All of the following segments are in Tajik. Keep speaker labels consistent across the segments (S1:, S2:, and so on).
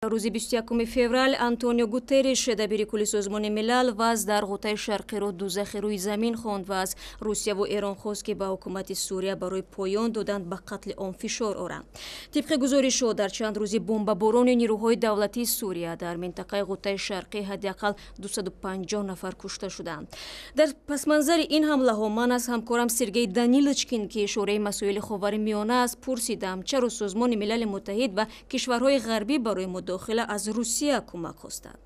S1: рӯзи 21 феврал Антонио Гутерриш, дабири кулли Созмони Милал, вазъ дар Ғутаи шарқиро дӯзахи рӯи замин хонд ва аз Русия ва Эрон хост ки ба ҳукумати Сурия барои поён додан ба қатли он фишор оранд. Тибқи гузоришҳо дар чанд рӯзи бомбаборони нирӯҳои давлатии Сурия дар минтақаи Ғутаи шарқӣ ҳадиақал 250 нафар кушта шуданд. Дар пасманзари ин ҳамлаҳо ман аз ҳамкорам Сергей Данилочкин ки шӯраи масоили ховари миёна аст пурсидам чаро Созмони Милали Муттаҳид ва кишварҳои ғарбӣ барои мудохила аз Русия кӯмак хостанд.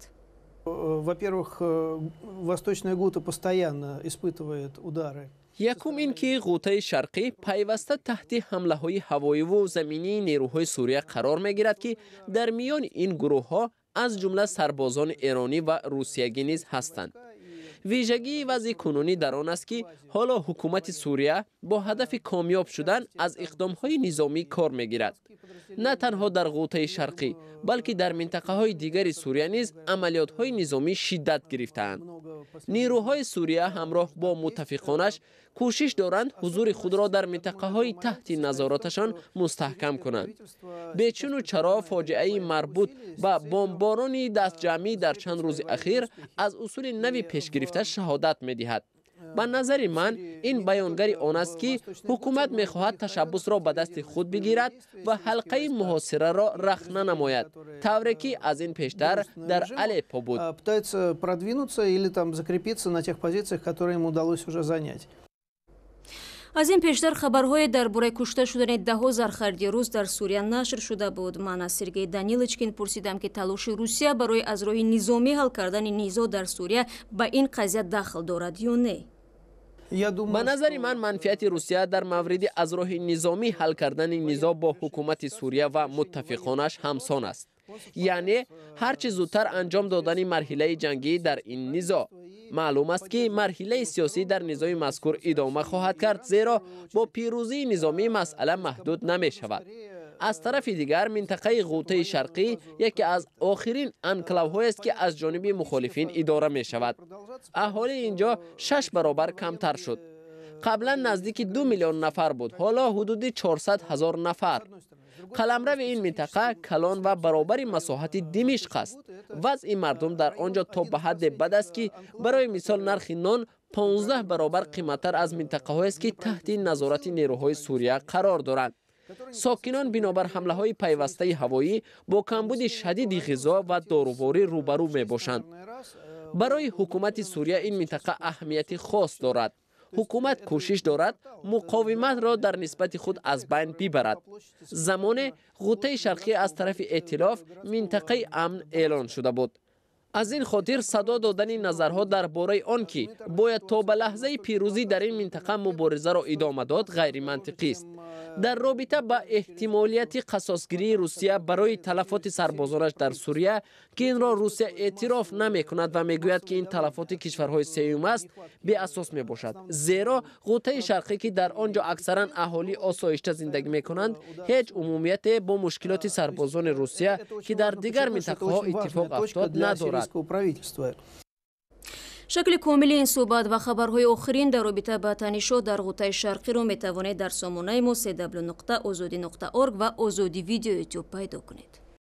S2: Во-первых, Восточная Гута постоянно испытывает удары.
S3: якум ин ки Ғутаи шарқӣ пайваста таҳти ҳамлаҳои ҳавоиву заминии нерӯҳои Сурия қарор мегирад ки дар миёни ин гурӯҳҳо аз ҷумла сарбозони эронӣ ва русиягӣ низ ҳастанд. вижагии вазъи кунунӣ дар он аст ки ҳоло ҳукумати Сурия бо ҳадафи комёб шудан аз иқдомҳои низомӣ кор мегирад. на танҳо дар Ғутаи шарқӣ, балки дар минтақаҳои дигари Сурия низ амалиётҳои низомӣ шиддат гирифтаанд. нерӯҳои Сурия ҳамроҳ бо муттафиқонаш кӯшиш доранд ҳузури худро дар минтақаҳои таҳти назораташон мустаҳкам кунанд. бечуну чаро фоҷиаи марбут ба бомбборони дастҷамъӣ дар чанд рӯзи ахир аз усули нави пешгирифта шаҳодат медиҳад. ба назари ман ин баёнгари он аст ки ҳукумат мехоҳад ташаббусро ба дасти худ бигирад ва ҳалқаи муҳосираро рахна намояд, тавре ки аз ин пештар дар Алеппо буд.
S2: Пытается продвинуться или там закрепиться на тех позициях, которые им удалось уже занять.
S1: аз ин пештар хабарҳое дар бораи кушта шудани даҳо зархарди рус дар Сурия нашр шуда буд. ман аз Сергей Данилочкин пурсидам ки талоши Русия барои аз роҳи низомӣ ҳал кардани низоъ дар Сурия ба ин қазия дахл дорад ё не.
S3: ба назари ман манфиати Русия дар мавриди аз роҳи низомӣ ҳал кардани низоъ бо ҳукумати Сурия ва муттафиқонаш ҳамсон аст. яъне ҳарчи зудтар анҷом додани марҳилаи ҷангӣ дар ин низоъ. маълум аст ки марҳилаи сиёсӣ дар низои мазкур идома хоҳад кард, зеро бо пирӯзии низомӣ масъала маҳдуд намешавад. аз тарафи дигар минтақаи Ғутаи шарқӣ яке аз охирин анклавҳоест ки аз ҷониби мухолифин идора мешавад. аҳолии инҷо 6 баробар камтар шуд. қаблан наздики 2 миллион нафар буд, ҳоло ҳудуди 400 000 нафар. қаламрави ин минтақа калон ва баробари масоҳати Димишқ аст. вазъи мардум дар онҷо то ба ҳадде бад аст ки барои мисол нархи нон 15 баробар қиматтар аз минтақаҳоест ки таҳти назорати нерӯҳои Сурия қарор доранд. сокинон бинобар ҳамлаҳои пайвастаи ҳавоӣ бо камбуди шадиди ғизо ва доруворӣ рӯбарӯ мебошанд. барои ҳукумати Сурия ин минтақа аҳамияти хос дорад. ҳукумат кӯшиш дорад муқовиматро дар нисбати худ аз байн бибарад. замоне Ғутаи шарқӣ аз тарафи эътилоф минтақаи амн эълон шуда буд. аз ин хотир садо додани назарҳо дар бораи он ки бояд то ба лаҳзаи пирӯзӣ дар ин минтақа муборизаро идома дод ғайримантиқист. дар робита ба эҳтимолияти қасосгирии Русия барои талафоти сарбозонаш дар Сурия ки инро Русия эътироф намекунад ва мегӯяд ки ин талафоти кишварҳои сеюм аст, беасос мебошад. зеро Ғутаи шарқӣ ки дар он ҷо аксаран аҳолӣ осоишта зиндагӣ мекунанд, ҳеҷ умумияте бо мушкилоти сарбозони Русия ки дар дигар минтақаҳо иттифоқ афтод надорад.
S1: шакли комили ин суҳбат ва хабарҳои охирин дар робита ба танишот дар Ғутаи шарқиро метавонед дар сомонаи мо www.ozodi.org ва озоди видео YouTube пайдо кунед.